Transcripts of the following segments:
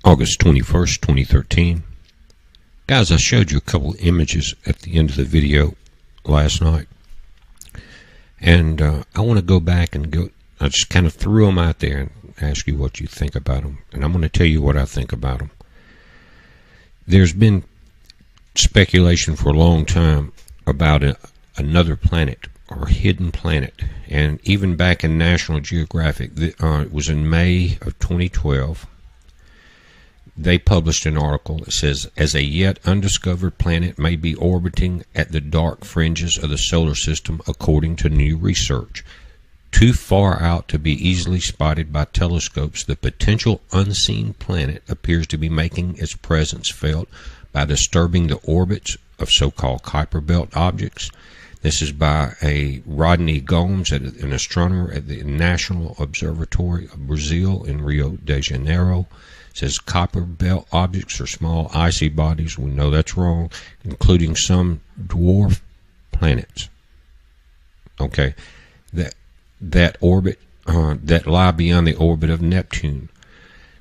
August 21st, 2013. Guys, I showed you a couple images at the end of the video last night. And I want to go back and I just kind of threw them out there and ask you what you think about them. And I'm going to tell you what I think about them. There's been speculation for a long time about another planet or hidden planet. And even back in National Geographic, it was in May of 2012, they published an article that says, as a yet undiscovered planet may be orbiting at the dark fringes of the solar system according to new research. Too far out to be easily spotted by telescopes, the potential unseen planet appears to be making its presence felt by disturbing the orbits of so-called Kuiper Belt objects. This is by a Rodney Gomes, an astronomer at the National Observatory of Brazil in Rio de Janeiro. It says Kuiper Belt objects are small icy bodies, we know that's wrong, including some dwarf planets. Okay, that orbit that lie beyond the orbit of Neptune.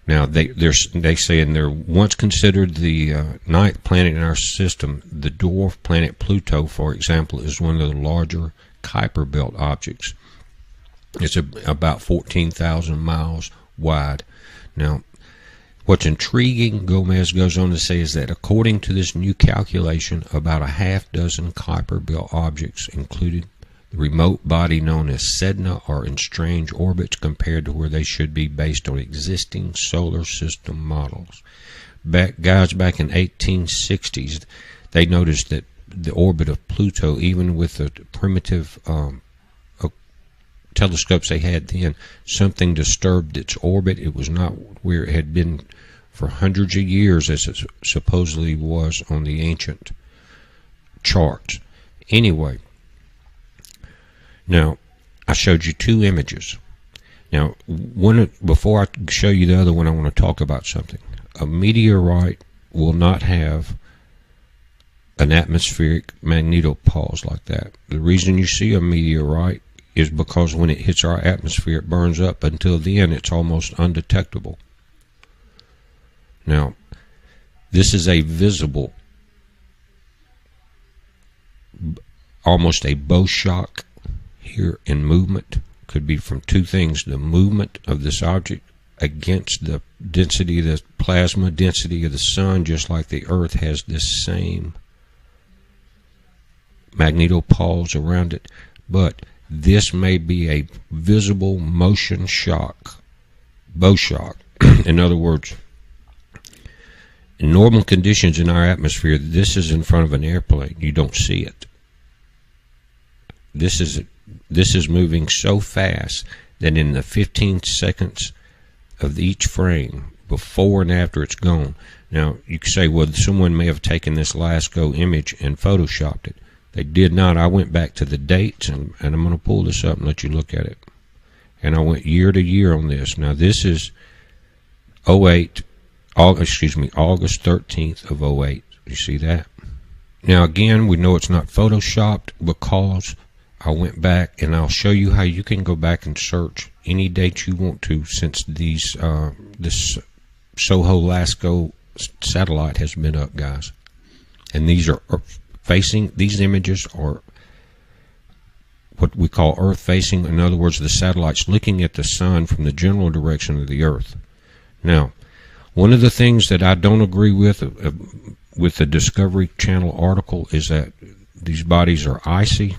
Now they say, and they're once considered the ninth planet in our system. The dwarf planet Pluto, for example, is one of the larger Kuiper Belt objects. It's about 14,000 miles wide. Now, what's intriguing, Gomez goes on to say, is that according to this new calculation, about a half dozen Kuiper Belt objects, including the remote body known as Sedna, are in strange orbits compared to where they should be based on existing solar system models. Guys, back in 1860s, they noticed that the orbit of Pluto, even with the primitive telescopes they had then, something disturbed its orbit. It was not where it had been for hundreds of years as it supposedly was on the ancient charts. Anyway, now I showed you two images. Now, before I show you the other one, I want to talk about something. A meteorite will not have an atmospheric magnetopause like that. The reason you see a meteorite is because when it hits our atmosphere, it burns up. Until then, it's almost undetectable. Now, this is a visible, almost a bow shock here in movement. Could be from two things: the movement of this object against the density of the plasma density of the sun, just like the Earth has this same magnetopause around it. But this may be a visible motion shock, bow shock. In other words, in normal conditions in our atmosphere, this is in front of an airplane. You don't see it. This is moving so fast that in the 15 seconds of each frame, before and after it's gone. Now, you could say, well, someone may have taken this Lasco image and photoshopped it. They did not. I went back to the dates, and I'm going to pull this up and let you look at it. And I went year to year on this. Now, this is August 13th of 08. You see that? Now, again, we know it's not photoshopped because I went back, and I'll show you how you can go back and search any date you want to since this Soho Lasco satellite has been up, guys. And these images are what we call Earth facing. In other words, the satellite's looking at the sun from the general direction of the Earth. Now, one of the things that I don't agree with the Discovery Channel article is that these bodies are icy.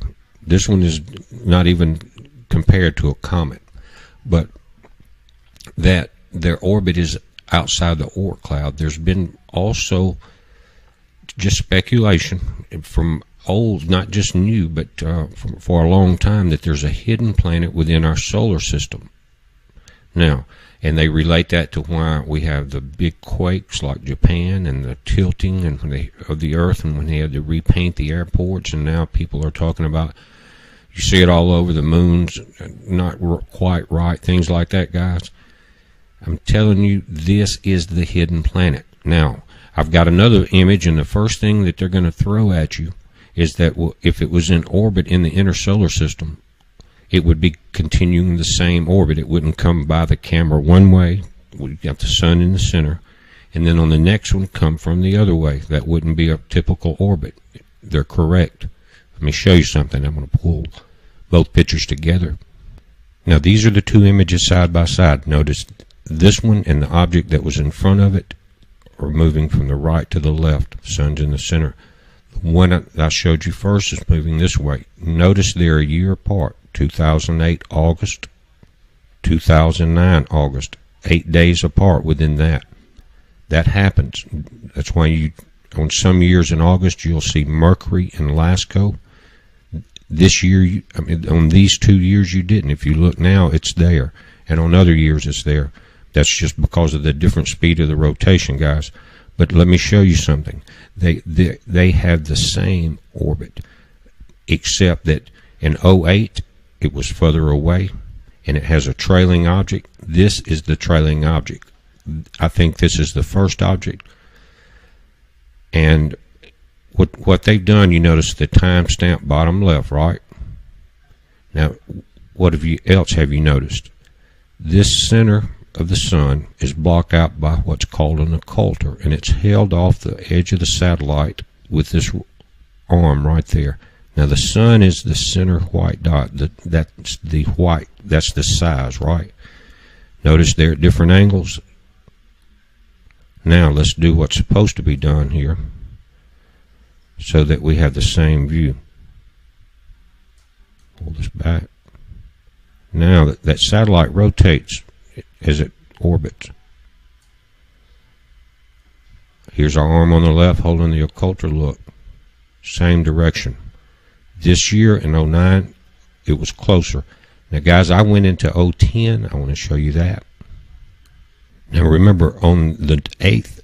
This one is not even compared to a comet, but that their orbit is outside the Oort cloud. There's been also just speculation from old, not just new, but for a long time, that there's a hidden planet within our solar system. Now, and they relate that to why we have the big quakes like Japan and the tilting of the Earth, and when they had to repaint the airports, and now people are talking about, you see it all over, the moon's not quite right, things like that, guys. I'm telling you, this is the hidden planet. Now, I've got another image, and the first thing that they're going to throw at you is that if it was in orbit in the inner solar system, it would be continuing the same orbit. It wouldn't come by the camera one way. We've got the sun in the center. and then on the next one come from the other way. That wouldn't be a typical orbit. They're correct. Let me show you something. I'm going to pull both pictures together. Now these are the two images side by side. Notice this one and the object that was in front of it are moving from the right to the left. The sun's in the center. The one I showed you first is moving this way. Notice they're a year apart. 2008 August, 2009 August. 8 days apart within that. That happens. That's why on some years in August you'll see Mercury and Lasco. This year, on these 2 years you didn't. If you look now, it's there. And on other years it's there. That's just because of the different speed of the rotation, guys. But let me show you something. They have the same orbit, except that in 08 it was further away, and it has a trailing object. This is the trailing object. I think this is the first object. And what they've done, you notice the timestamp bottom left, right? Now, what else have you noticed? This center of the sun is blocked out by what's called an occulter, and it's held off the edge of the satellite with this arm right there. Now the sun is the center white dot. That's the white. That's the size, right? Notice they're at different angles. Now let's do what's supposed to be done here so that we have the same view. Pull this back. Now that satellite rotates as it orbits. Here's our arm on the left holding the occulter. Look, same direction. This year in 09 it was closer. Now guys, I went into 010. I want to show you that. Now remember, on the 8th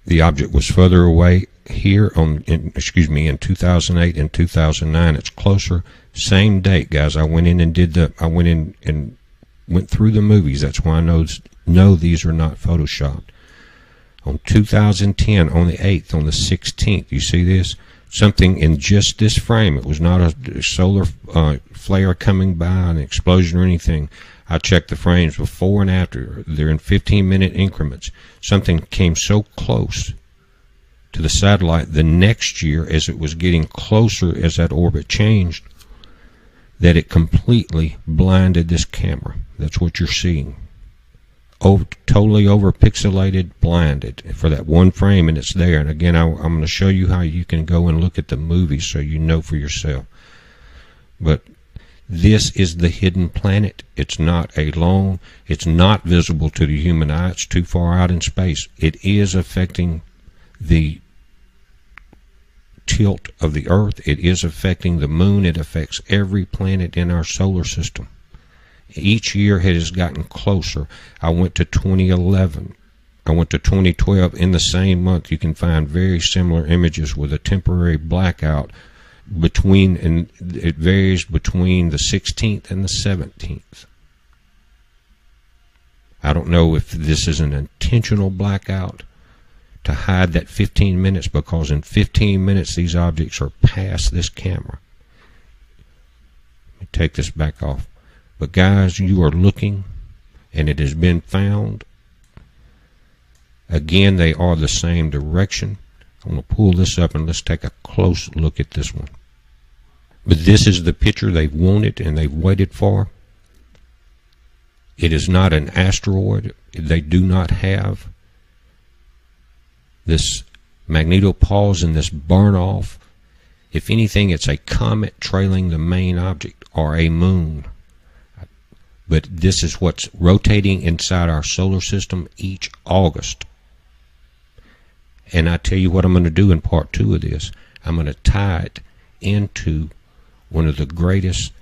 the object was further away. Here in 2008 and 2009 it's closer. Same date, guys. I went in and went through the movies. That's why I know these are not photoshopped. On 2010, on the 8th, on the 16th, you see this? Something in just this frame. It was not a solar flare coming by, an explosion or anything. I checked the frames before and after. They're in 15-minute increments. Something came so close to the satellite the next year as it was getting closer, as that orbit changed, that it completely blinded this camera. That's what you're seeing. Totally over pixelated, blinded for that one frame, and it's there. And again, I'm going to show you how you can go and look at the movie so you know for yourself. But this is the hidden planet. It's not it's not visible to the human eye. It's too far out in space. It is affecting the tilt of the Earth. It is affecting the moon. It affects every planet in our solar system. Each year it has gotten closer. I went to 2011. I went to 2012. In the same month, you can find very similar images with a temporary blackout and it varies between the 16th and the 17th. I don't know if this is an intentional blackout to hide that 15 minutes, because in 15 minutes these objects are past this camera. Let me take this back off. But guys, you are looking, and it has been found. Again, they are the same direction. I'm going to pull this up and let's take a close look at this one. But this is the picture they've wanted and they've waited for. It is not an asteroid. They do not have this magnetopause and this burn off. If anything, it's a comet trailing the main object, or a moon. But this is what's rotating inside our solar system each August. And I tell you what I'm going to do in part 2 of this. I'm going to tie it into one of the greatest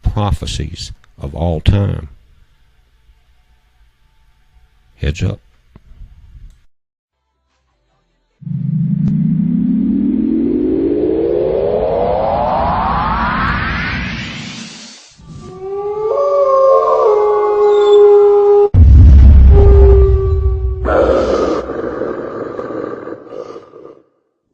prophecies of all time. Heads up.